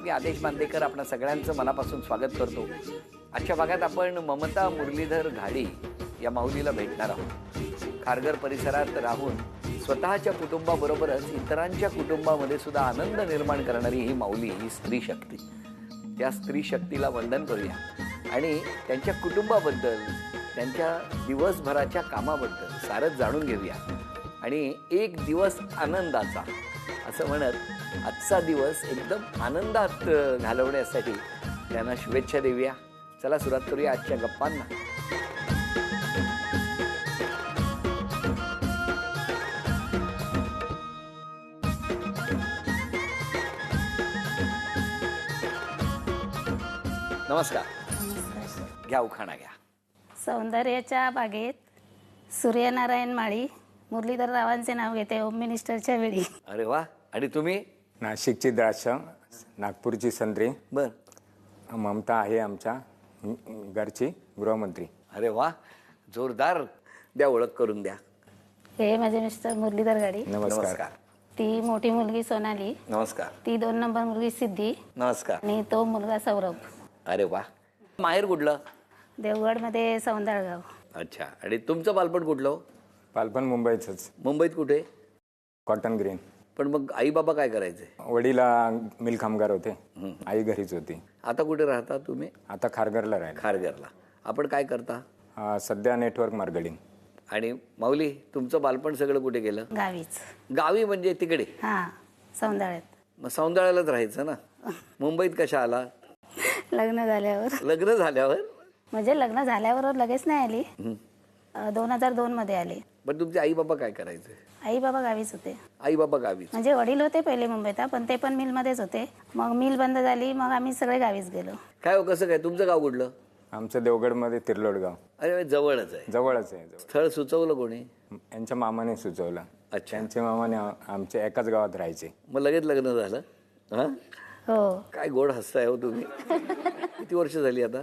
मी आदेश बांदेकर आपणा सगळ्यांचं मनापासून स्वागत करतो. आजच्या भागात आपण ममता मुरलीधर घाडी या माऊलीला भेटणार आहोत. खारघर परिसरात राहून स्वतःच्या कुटुंबाबरोबरच इतरांच्या कुटुंबामध्ये सुद्धा आनंद निर्माण करणारी ही माऊली, ही स्त्री शक्ती. त्या स्त्री शक्तीला वंदन करूया आणि त्यांच्या कुटुंबाबद्दल, त्यांच्या दिवसभराच्या कामाबद्दल सारंच जाणून घेऊया. आणि एक दिवस आनंदाचा असं म्हणत आजचा दिवस एकदम आनंदात घालवण्यासाठी त्यांना शुभेच्छा देऊया. चला सुरुवात करूया आजच्या गप्पांना. नमस्कार. घ्या उखाणा घ्या. सौंदर्याच्या बागेत सूर्यनारायण माळी मुरलीधर रावांचे नाव घेते होम मिनिस्टरच्या वेळी. अरे वा. आणि तुम्ही? नाशिकची द्राक्ष, नागपूरची संत्री. बर. ममता आहे आमच्या घरची गृहमंत्री. अरे वा, जोरदार. द्या ओळख करून द्या. हे माझे मिस्टर मुरलीधर गाडी. नमस्कार. ती मोठी मुलगी सोनाली. नमस्कार. ती 2 नंबर मुलगी सिद्धी. नमस्कार. आणि तो मुलगा सौरभ. अरे वा. माहेर कुठलं? देवगडमध्ये सौंदळगाव. अच्छा. आणि तुमचं बालपण कुठलं? बालपण मुंबईचंच. मुंबईत कुठे? Cotton green. पण मग आई बाबा काय करायचे? वडीला मिल कामगार होते, आई घरीच होती. आता कुठे राहता तुम्ही? आता खारघरला राहिला. खारघरला. आपण काय करता? सध्या नेटवर्क मार्केटिंग. आणि माऊली, तुमचं बालपण सगळं कुठे गेलं? गावीच. गावी म्हणजे तिकडे? हा, सौंदळ्यात. मग सौंदळ्यालाच राहायचं ना. मुंबईत कशा आला? लग्न झाल्यावर. लग्न झाल्यावर? म्हणजे लग्न झाल्यावर लगेच नाही आली. 2002 मध्ये आली. पण तुमचे आई बाबा काय करायचे? आई बाबा गावीच होते. आई बाबा गावीच? म्हणजे वडील होते पहिले मुंबईत, पण ते पण मिलमध्येच होते. मग मिल बंद झाली, मग आम्ही सगळे गावीच गेलो. काय हो, कसं काय? तुमचं गाव कुठलं? आमचं देवगडमध्ये तिरलोड गाव. अरे जवळच आहे. जवळच आहे. स्थळ सुचवलं कोणी? यांच्या मामाने सुचवलं. अच्छा. त्यांच्या मामाने आमच्या एकाच गावात राहायचे. मग लगेच लग्न झालं? हा. हो. काय गोड हसताय हो तुम्ही. किती वर्ष झाली आता?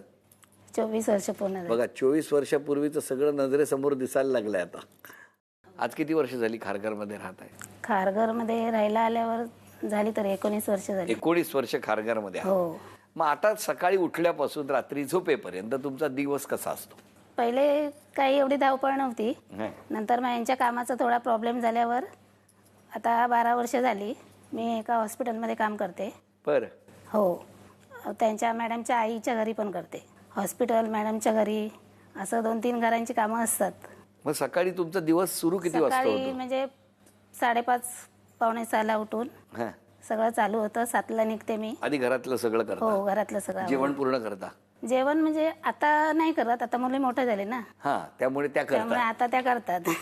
24 वर्ष पूर्ण झाली. बघा, 24 वर्षापूर्वीचं सगळं नजरेसमोर दिसायला लागलंय आता. आज किती वर्ष झाली खारघरमध्ये राहत आहे? खारघरमध्ये राहायला आल्यावर झाली तर 19 वर्ष झाली. 19 वर्ष खारघरमध्ये. हो. मग आता सकाळी उठल्यापासून रात्री झोपेपर्यंत तुमचा दिवस कसा असतो? पहिले काही एवढी धावपळ नव्हती. नंतर मग यांच्या कामाचा थोडा प्रॉब्लेम झाल्यावर आता 12 वर्ष झाली मी एका हॉस्पिटलमध्ये काम करते. बरं. हो. त्यांच्या मॅडमच्या आईच्या घरी पण करते. हॉस्पिटल, मॅडमच्या घरी, असं 2-3 घरांची कामं असतात. मग सकाळी तुमचा दिवस सुरू किती वाजता सकाळी होतो? म्हणजे 5:30 पावणे 6ला उठून हा. सगळं चालू होतं. 7ला निघते मी. आधी घरातलं सगळं करता? हो, घरातलं सगळं. जेवण पूर्ण करता? जेवण म्हणजे आता नाही करत, आता मुली मोठे झाले ना. हा, त्यामुळे त्या त्यामुळे करतात. आता त्या करतात.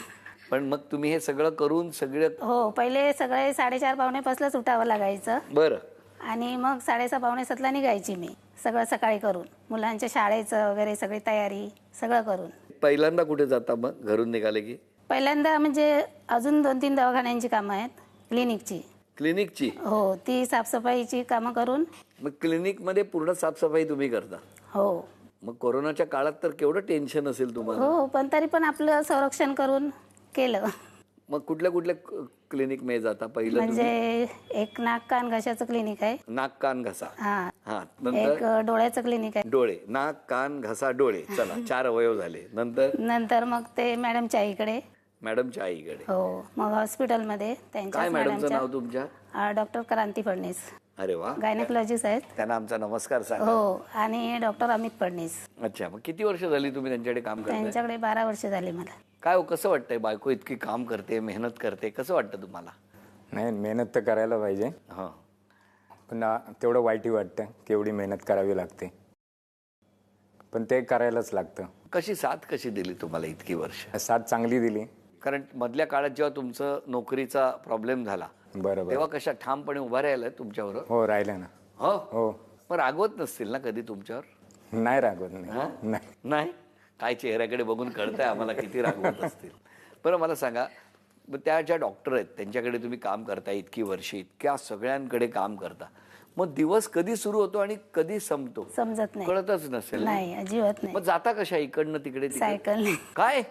पण मग तुम्ही हे सगळं करून सगळे? हो. पहिले सगळे 4:30 पावणे 5लाच उठावं लागायचं. बरं. आणि मग 6:30 पावणे 7ला निघायची मी. सगळं सकाळी करून, मुलांच्या शाळेचं वगैरे सगळी तयारी सगळं करून. पहिल्यांदा कुठे जाता मग घरून निघाले की? पहिल्यांदा म्हणजे अजून 2-3 दवाखान्यांची कामं आहेत. क्लिनिकची. क्लिनिकची? हो. ती साफसफाईची कामं करून. मग क्लिनिकमध्ये पूर्ण साफसफाई तुम्ही करता? हो. मग कोरोनाच्या काळात तर केवढं टेन्शन असेल तुम्हाला? हो, पण तरी पण आपलं संरक्षण करून केलं. मग कुठल्या कुठल्या क्लिनिक मध्ये जाता? पहिलं म्हणजे एक नाक कान घशाचं क्लिनिक आहे. नाक कान घसा. हा. हा. एक नंतर डोळ्याचं क्लिनिक आहे. डोळे. नाक कान घसा डोळे. चला, 4 अवयव झाले. नंतर मग ते मॅडमच्या आईकडे. मॅडमच्या आईकडे. हो. मग हॉस्पिटलमध्ये त्यांच्या काय मॅडमचं नाव तुमच्या? डॉक्टर क्रांती फडणीस. अरे वा. गायनेकोलॉजिस्ट आहेत. त्यांना आमचा नमस्कार सांगा. हो. आणि डॉक्टर अमित फडणीस. अच्छा. मग किती वर्ष झाली तुम्ही त्यांच्याकडे काम करताय? त्यांच्याकडे 12 वर्ष झाली मला. काय हो, कसं वाटतंय? बायको इतकी काम करते, मेहनत करते, कसं वाटतं तुम्हाला? नाही, मेहनत तर करायला पाहिजे. हा. पण तेवढं वाईटही वाटतं की एवढी मेहनत करावी लागते, पण ते करायलाच लागतं. कशी साथ कशी दिली तुम्हाला इतकी वर्ष? साथ चांगली दिली. कारण मधल्या काळात जेव्हा तुमचं नोकरीचा प्रॉब्लेम झाला, बरोबर, तेव्हा कशा ठामपणे उभा राहिला तुमच्यावर? हो, राहिलं ना. हो. हो. मग रागवत नसतील ना कधी तुमच्यावर? नाही रागवत. हा? नाही. नाही. काय चेहऱ्याकडे बघून कळतंय आम्हाला किती रागवत असतील. बरं, मला सांगा, त्या ज्या डॉक्टर आहेत त्यांच्याकडे तुम्ही काम करता इतकी वर्ष, इतक्या सगळ्यांकडे काम करता, मग दिवस कधी सुरू होतो आणि कधी संपतो समजत नाही. कळतच नसेल? नाही, अजिबात नाही. मग जाता कशा इकडनं तिकडे? सायकल. काय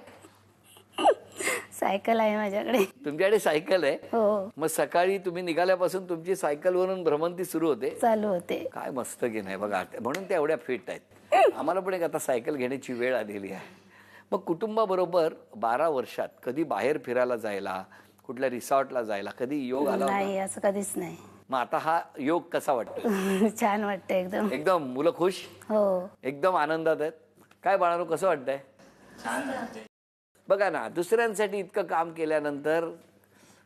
सायकल आहे माझ्याकडे. तुमच्याकडे सायकल आहे? हो, मग सकाळी तुम्ही निघाल्यापासून तुमची सायकलवरून भ्रमंती सुरू होते? चालू होते. काय मस्त की नाही बघा, म्हणून त्या एवढ्या फिट आहेत. आम्हाला पण एक आता सायकल घेण्याची वेळ आलेली आहे. मग कुटुंबाबरोबर 12 वर्षात कधी बाहेर फिरायला जायला, कुठल्या रिसॉर्टला जायला कधी योग आला होता? नाही, असं कधीच नाही. मग आता हा योग कसा वाटतो? छान वाटतं एकदम. एकदम मुलं खुश, हो, एकदम आनंदात आहेत. काय बाळांनो, कसं वाटतंय? बघा ना, दुसऱ्यांसाठी इतकं काम केल्यानंतर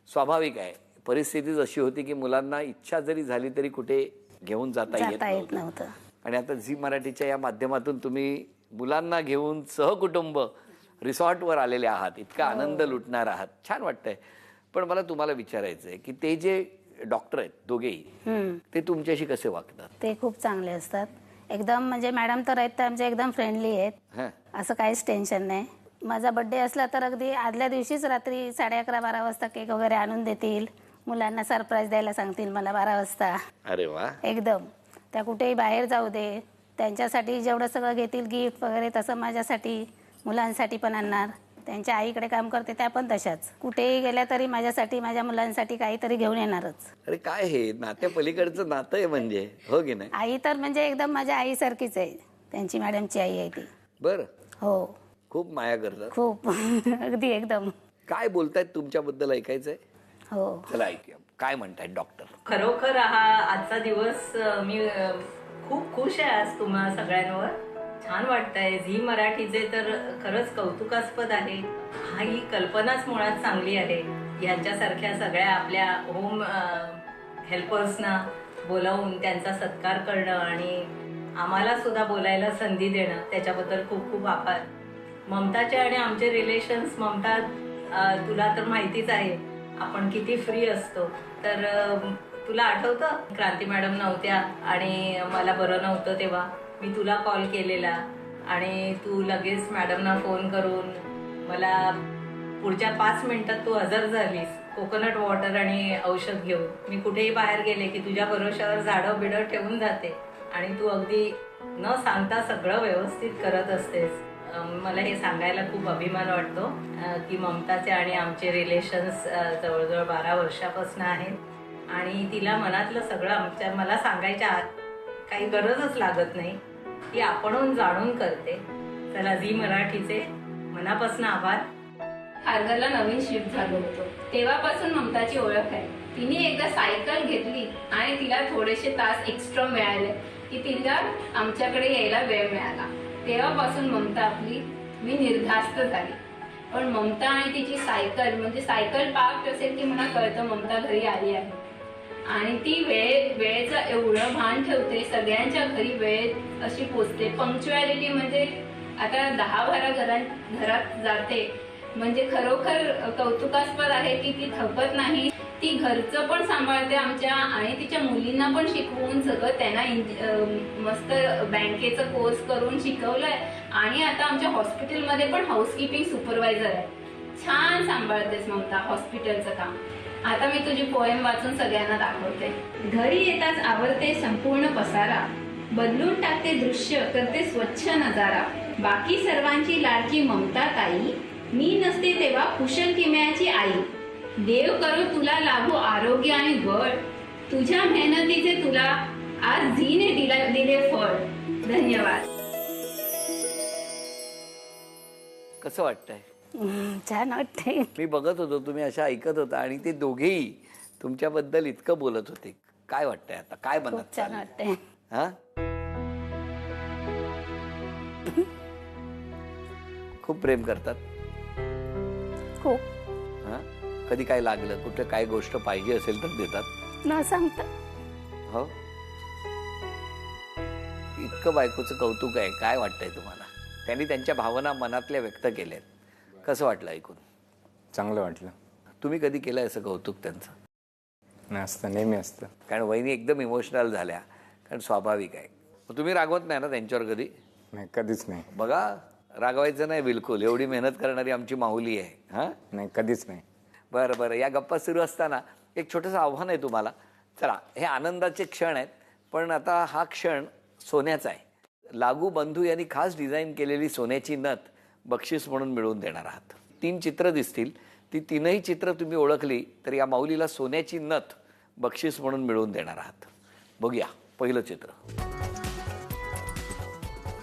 स्वाभाविक आहे, परिस्थितीच अशी होती की मुलांना इच्छा जरी झाली तरी कुठे घेऊन जाता येत जाता येत नव्हतं. नव्हतं. आणि आता झी मराठीच्या या माध्यमातून तुम्ही मुलांना घेऊन सहकुटुंब रिसॉर्टवर आलेले आहात, इतका आनंद लुटणार आहात, छान वाटतंय. पण मला तुम्हाला विचारायचं आहे की ते जे डॉक्टर आहेत दोघेही, ते तुमच्याशी कसे वागतात? ते खूप चांगले असतात एकदम. म्हणजे मॅडम तर आहेत, तर आमचे एकदम फ्रेंडली आहेत. हं. असं काहीच टेन्शन नाही. माझा बर्थडे असला तर अगदी आदल्या दिवशीच रात्री 11:30-12 वाजता केक वगैरे आणून देतील. मुलांना सरप्राईज द्यायला सांगतील मला 12 वाजता. अरे वा. एकदम. त्या कुठेही बाहेर जाऊ दे, त्यांच्यासाठी जेवढं सगळं घेतील गिफ्ट वगैरे, तसं माझ्यासाठी मुलांसाठी पण आणणार. त्यांच्या आईकडे काम करते, त्या पण तशाच. कुठेही गेल्या तरी माझ्यासाठी माझ्या मुलांसाठी काहीतरी घेऊन येणारच. अरे काय हे नात्या पलीकडचं नातं आहे म्हणजे, हो की नाही? आई तर म्हणजे एकदम माझ्या आईसारखीच आहे. त्यांची मॅडमची आई आहे ती. बरं, हो, खूप माया करतात. खूप. अगदी एकदम. काय बोलतायत तुमच्याबद्दल ऐकायचंय? हो. चला ऐकूया, काय म्हणतायत डॉक्टर? खरोखर हा आजचा दिवस मी खूप खुश आहे आज तुम्हा सगळ्यांवर. छान वाटतंय. झी मराठीचे तर खरंच कौतुकास्पद आहे. हा ही कल्पनाच मुळात चांगली आहे. यांच्यासारख्या सगळ्या आपल्या होम हेल्पर्सना बोलावून त्यांचा सत्कार करणं आणि आम्हाला सुद्धा बोलायला संधी देणं, त्याच्याबद्दल खूप खूप आभार. ममताचे आणि आमचे रिलेशन्स, ममता तुला तर माहितीच आहे आपण किती फ्री असतो. तर तुला आठवतं क्रांती मॅडम नव्हत्या आणि मला बरं नव्हतं तेव्हा मी तुला कॉल केलेला आणि तू लगेच मॅडमना फोन करून मला पुढच्या 5 मिनिटात तू हजर झालीस कोकोनट वॉटर आणि औषध घेऊन. मी कुठेही बाहेर गेले की तुझ्या भरोशावर झाडं बिडं ठेवून जाते आणि तू अगदी न सांगता सगळं व्यवस्थित करत असतेस. मला हे सांगायला खूप अभिमान वाटतो की ममताचे आणि आमचे रिलेशन्स जवळजवळ 12 वर्षापासून आहेत आणि तिला मनातलं सगळं मला सांगायच्या काही गरजच लागत नाही. ती आपणहून जाणून करते. चला, झी मराठीचे मनापासून आभार. खारघरला नवीन शिफ्ट झालो होतो तेव्हापासून ममताची ओळख आहे. तिने एकदा सायकल घेतली आणि तिला थोडेसे तास एक्स्ट्रा मिळाले की तिला आमच्याकडे यायला वेळ मिळाला. तेव्हापासून ममता आपली मी निर्धास्त झाली. पण ममता आणि तिची सायकल, म्हणजे सायकल पार्क असेल की मला कळतं ममता घरी आली आहे आणि ती वेळेचं एवढं भान ठेवते. सगळ्यांच्या घरी वेळेत अशी पोचते. पंक्च्युअलिटी म्हणजे आता 10-12 घरात जाते म्हणजे खरोखर कौतुकास्पद आहे की ती थकत नाही. ती घरचं पण सांभाळते आमच्या आणि तिच्या मुलींना पण शिकवून सगळं त्यांना मस्त बँकेचं कोर्स करून शिकवलंय आणि आता आमच्या हॉस्पिटलमध्ये पण हाऊसकीपिंग सुपरवायझर आहे. छान सांभाळतेस ममता हॉस्पिटलचं काम. आता मी तुझी पोएम वाचून सगळ्यांना दाखवते. घरी येताच आवरते संपूर्ण पसारा, बदलून टाकते दृश्य, करते स्वच्छ नजारा. बाकी सर्वांची लाडकी ममता ताई, मी नसते तेव्हा कुशल किमयाची आई. देव करो तुला लाभो आरोग्य आणि बळ, तुझ्या मेहनतीचे तुला आज झीने दिले फळ. धन्यवाद. कसं वाटतंय? छान वाटतंय. मी बघत होतो, तुम्ही अशा ऐकत होता आणि ते दोघेही तुमच्याबद्दल इतकं बोलत होते. काय वाटतंय आता? काय बनत खूप छान वाटतंय. हा? खूप प्रेम करतात? खूप. हा? कधी काय लागलं, कुठे काय गोष्ट पाहिजे असेल तर देतात? न सांगता. हो. इतकं बायकोचं कौतुक आहे. काय वाटतंय तुम्हाला? त्यांनी त्यांच्या भावना मनातल्या व्यक्त केल्यात. कसं वाटलं ऐकून? चांगलं वाटलं. तुम्ही कधी केलंय असं कौतुक त्यांचं? नाही, असतं, नेहमी असतं. कारण वहिनी एकदम इमोशनल झाल्या, कारण स्वाभाविक आहे. तुम्ही रागवत नाही ना त्यांच्यावर कधी? नाही, कधीच नाही. बघा, रागवायचं नाही बिलकुल. एवढी मेहनत करणारी आमची माऊली आहे. हां, नाही, कधीच नाही. बरं बरं. या गप्पा सुरू असताना एक छोटंसं आव्हान आहे तुम्हाला. चला, हे आनंदाचे क्षण आहेत, पण आता हा क्षण सोन्याचा आहे. लागू बंधू यांनी खास डिझाईन केलेली सोन्याची नथ बक्षीस म्हणून मिळवून देणार आहात. 3 चित्र दिसतील, ती तीनही चित्र तुम्ही ओळखली तर या माऊलीला सोन्याची नथ बक्षीस म्हणून मिळवून देणार आहात. बघूया पहिलं चित्र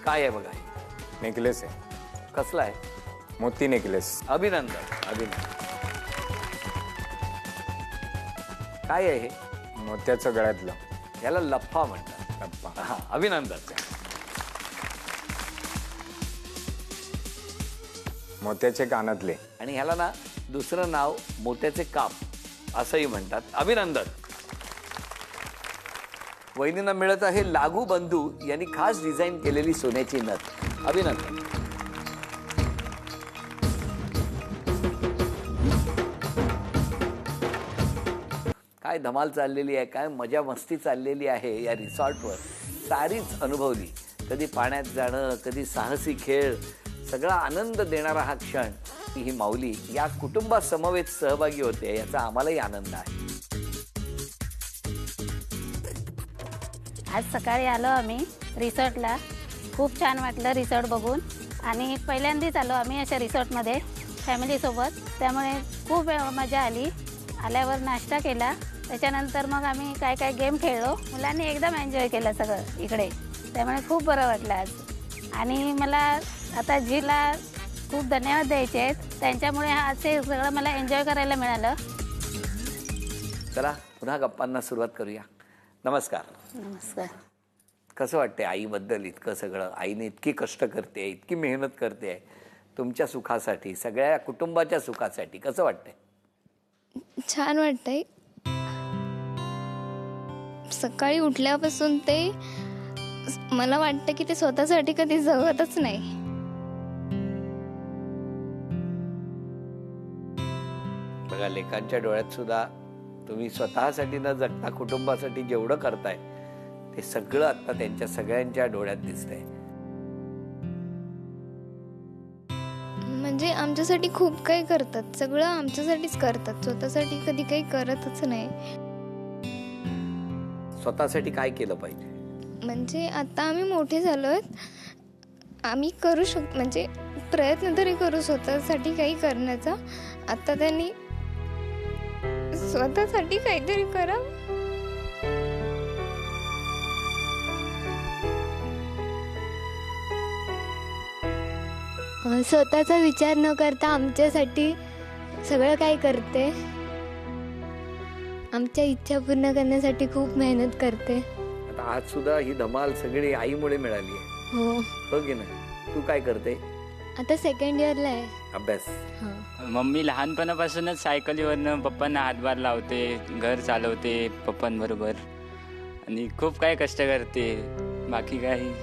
काय आहे बघा. नेकलेस आहे, कसला आहे? मोती नेकलेस. अभिनंदन अभिनंदन. काय आहे हे? मोत्याचं गळ्यातलं. याला लफ्फा म्हणतात. लप्पा. हा, अभिनंदन. मोत्याचे कानातले. आणि ह्याला ना दुसरं नाव मोत्याचे काप असंही म्हणतात. अभिनंदन. वहिनींना मिळत आहे लागू बंधू यांनी खास डिझाईन केलेली सोन्याची नथ. अभिनंदन. काय धमाल चाललेली आहे, काय मजा मस्ती चाललेली आहे या रिसॉर्टवर. सारीच अनुभवली. कधी पाण्यात जाणं, कधी साहसी खेळ, सगळा आनंद देणारा हा क्षण. ही माऊली या कुटुंबासमवेत सहभागी होते याचा आम्हालाही आनंद आहे. आज सकाळी आलो आम्ही रिसॉर्टला. खूप छान वाटलं रिसॉर्ट बघून. आणि पहिल्यांदाच आलो आम्ही अशा रिसॉर्टमध्ये फॅमिलीसोबत. त्यामुळे खूप मजा आली. आल्यावर नाश्ता केला, त्याच्यानंतर मग आम्ही काय काय गेम खेळलो. मुलांनी एकदम एन्जॉय केलं सगळं इकडे. त्यामुळे खूप बरं वाटलं आज. आणि मला आता जीला खूप धन्यवाद द्यायचे आहेत. त्यांच्यामुळे असे सगळं मला एन्जॉय करायला मिळालं. चला पुन्हा गप्पांना सुरुवात करूया. नमस्कार. नमस्कार. कसं वाटते आईबद्दल इतकं सगळं? आईने इतकी कष्ट करते, इतकी मेहनत करते तुमच्या सुखासाठी, सगळ्या कुटुंबाच्या सुखासाठी. कसं वाटतंय? छान वाटतंय. सकाळी उठल्यापासून ते मला वाटतं की ते स्वतःसाठी कधी जगतच नाही. बघा लेकांच्या डोळ्यात सुद्धा तुम्ही स्वतःसाठी न जगता कुटुंबासाठी जेवढं करताय ते सगळं आता त्यांच्या सगळ्यांच्या डोळ्यात दिसतंय. म्हणजे आमच्यासाठी खूप काही करतात. सगळं आमच्यासाठीच करतात, स्वतःसाठी कधी काही करतच नाही. स्वतःसाठी काय केलं पाहिजे? म्हणजे आता आम्ही मोठे झालोत, आम्ही करू शकतो, म्हणजे प्रयत्न तरी करू स्वतःसाठी काही करण्याचा. आता त्यांनी स्वतःसाठी काहीतरी करा. स्वतःचा विचार न करता आमच्यासाठी सगळं काय करते. आमच्या इच्छा पूर्ण करण्यासाठी खूप मेहनत करते. आता आज सुद्धा ही धमाल सगळी आईमुळे मिळाली आहे. हो, हो की नाही? तू काय करते? आता सेकंड इयरला आहे. अभ्यास. मम्मी लहानपणापासूनच सायकलीवरनं पप्पांना हातभार लावते, घर चालवते पप्पांबरोबर आणि खूप काय कष्ट करते. बाकी काही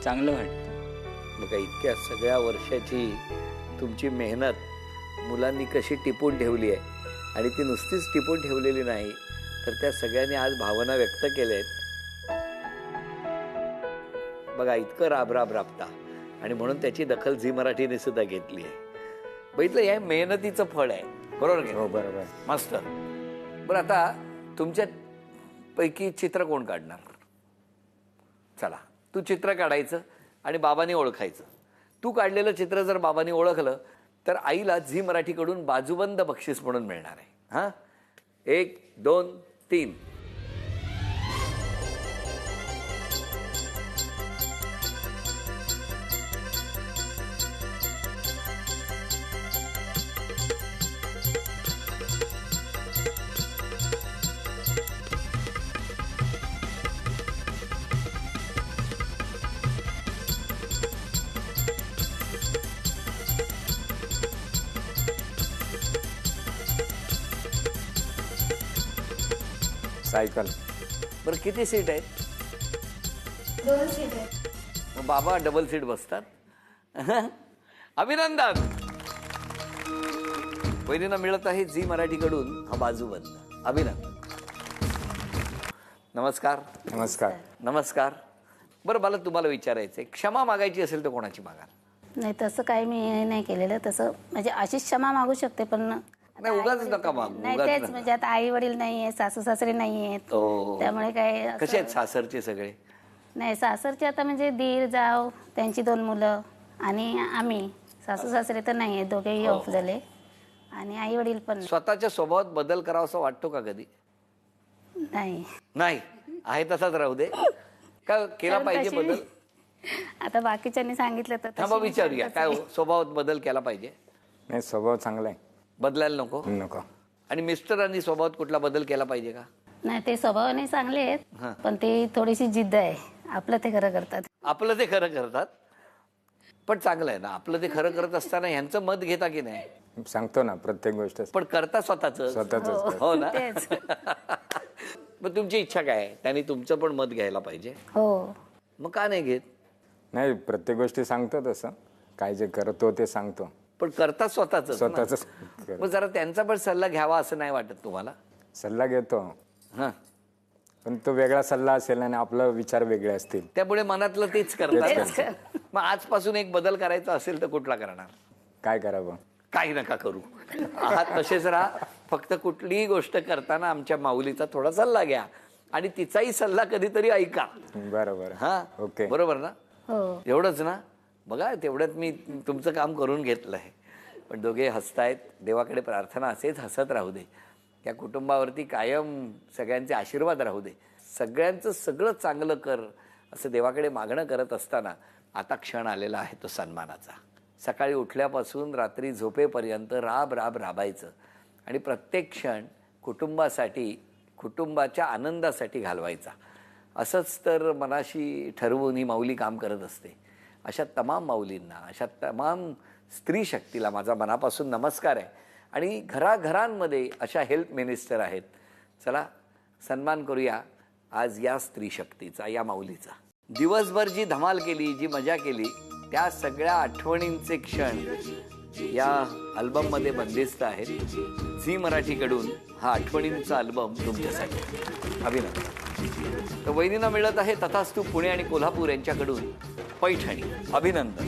चांगलं वाटतं. बघा इतक्या सगळ्या वर्षाची तुमची मेहनत मुलांनी कशी टिपून ठेवली आहे. आणि ती नुसतीच टिपून ठेवलेली नाही तर त्या सगळ्यांनी आज भावना व्यक्त केल्या आहेत. बघा इतकं राब राबता आणि म्हणून त्याची दखल झी मराठीने सुद्धा घेतली आहे. बघितलं, या मेहनतीचं फळ आहे. बरोबर की? हो बरोबर. मस्त. बरं आता तुमच्या पैकी चित्र कोण काढणार? चला तू चित्र काढायचं आणि बाबांनी ओळखायचं. तू काढलेलं चित्र जर बाबांनी ओळखलं तर आईला झी मराठीकडून बाजूबंद बक्षीस म्हणून मिळणार आहे. हां, 1 2 3. सायकल. बरं किती सीट आहे? 2 सीट आहे. मग बाबा डबल सीट बसतात. अभिनंदन. वहिनींना मिळत आहे झी मराठीकडून हा बाजूबंद. अभिनंदन. नमस्कार. नमस्कार. नमस्कार. बरं मला तुम्हाला विचारायचं आहे, क्षमा मागायची असेल तर कोणाची मागाल? नाही तसं काही मी नाही केलेलं. तसं म्हणजे अशीच क्षमा मागू शकते पण नाही उगाच नका मागू. नाही उगाच तेच नका. म्हणजे आता आई वडील नाहीये, सासू सासरे नाहीयेत. त्यामुळे काय असं- कसे आहेत सासरचे सगळे? नाही सासरचे आता म्हणजे दीर जाव त्यांची 2 मुलं आणि आम्ही. सासू सासरे तर नाही आहेत, दोघेही ऑफ झाले. आणि आई वडील पण स्वतःच्या स्वभावात बदल करावा असं वाटतो का कधी? नाही. नाही, आहे तसाच राहू दे का केला पाहिजे बदल? आता बाकीच्यांनी सांगितलं तर थांबा तशी विचारूया, काय हो, स्वभावात बदल केला पाहिजे? नाही, स्वभाव चांगला आहे. बदलायला नको? नको. आणि मिस्टरांनी स्वभावात कुठला बदल केला पाहिजे का? नाही, ते स्वभावाने चांगले हा. आहेत पण ते थोडीशी जिद्द आहे. आपलं ते खरं करतात. आपलं ते खरं करतात, पण चांगलं आहे ना. आपलं ते खरं करत असताना ह्यांचं मत घेता की नाही? सांगतो ना प्रत्येक गोष्ट पण करता स्वतःच. स्वतःच. हो ना. तेच. मग तुमची इच्छा काय आहे? त्यांनी तुमचं पण मत घ्यायला पाहिजे. हो. मग का नाही घेत? नाही, प्रत्येक गोष्टी सांगतो तसं, काय जे करतो ते सांगतो. पण करता स्वतःच. स्वतःच. मग जरा त्यांचा पण सल्ला घ्यावा असं नाही वाटत तुम्हाला? सल्ला घेतो, हा, पण तो वेगळा सल्ला असेल आणि आपला विचार वेगळे असतील. त्यामुळे मनातलं तेच करतात. मग आजपासून एक बदल करायचा असेल तर कुठला करणार? काय करावं? काही नका करू, आहात तसेच राहा. फक्त कुठलीही गोष्ट करताना आमच्या माऊलीचा थोडा सल्ला घ्या आणि तिचाही सल्ला कधीतरी ऐका. बरोबर. हा, ओके. बरोबर ना? हो. एवढंच ना? बघा, तेवढ्यात मी तुमचं काम करून घेतलंय. पण दोघे हसतायत. देवाकडे प्रार्थना असेच हसत राहू दे. त्या कुटुंबावरती कायम सगळ्यांचे आशीर्वाद राहू दे. सगळ्यांचं सगळं चांगलं कर असं देवाकडे मागणं करत असताना आता क्षण आलेला आहे तो सन्मानाचा. सकाळी उठल्यापासून रात्री झोपेपर्यंत राब राब राबायचं आणि प्रत्येक क्षण कुटुंबासाठी, कुटुंबाच्या आनंदासाठी घालवायचा. असंच तर मनाशी ठरवून ही माऊली काम करत असते. अशा तमाम माऊलींना, अशा तमाम स्त्री शक्तीला माझा मनापासून नमस्कार आहे. आणि घराघरांमध्ये अशा हेल्थ मिनिस्टर आहेत. चला सन्मान करूया आज या स्त्री शक्तीचा, या माऊलीचा. दिवसभर जी धमाल केली, जी मजा केली, त्या सगळ्या आठवणींचे क्षण या अल्बममध्ये बंदिस्त आहेत. झी मराठीकडून हा आठवणींचा अल्बम तुमच्यासाठी. अभिनंदन. तर वहिनींना मिळत आहे तथास्तु पुणे आणि कोल्हापूर यांच्याकडून पैठणी. अभिनंदन.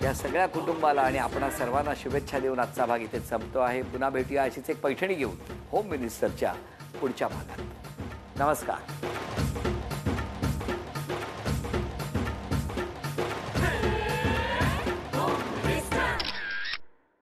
या सगळ्या कुटुंबाला आणि आपणा सर्वांना शुभेच्छा देऊन आजचा भाग इथे संपतो आहे. पुन्हा भेटूया अशीच एक पैठणी घेऊन होम मिनिस्टरच्या पुढच्या भागात. नमस्कार.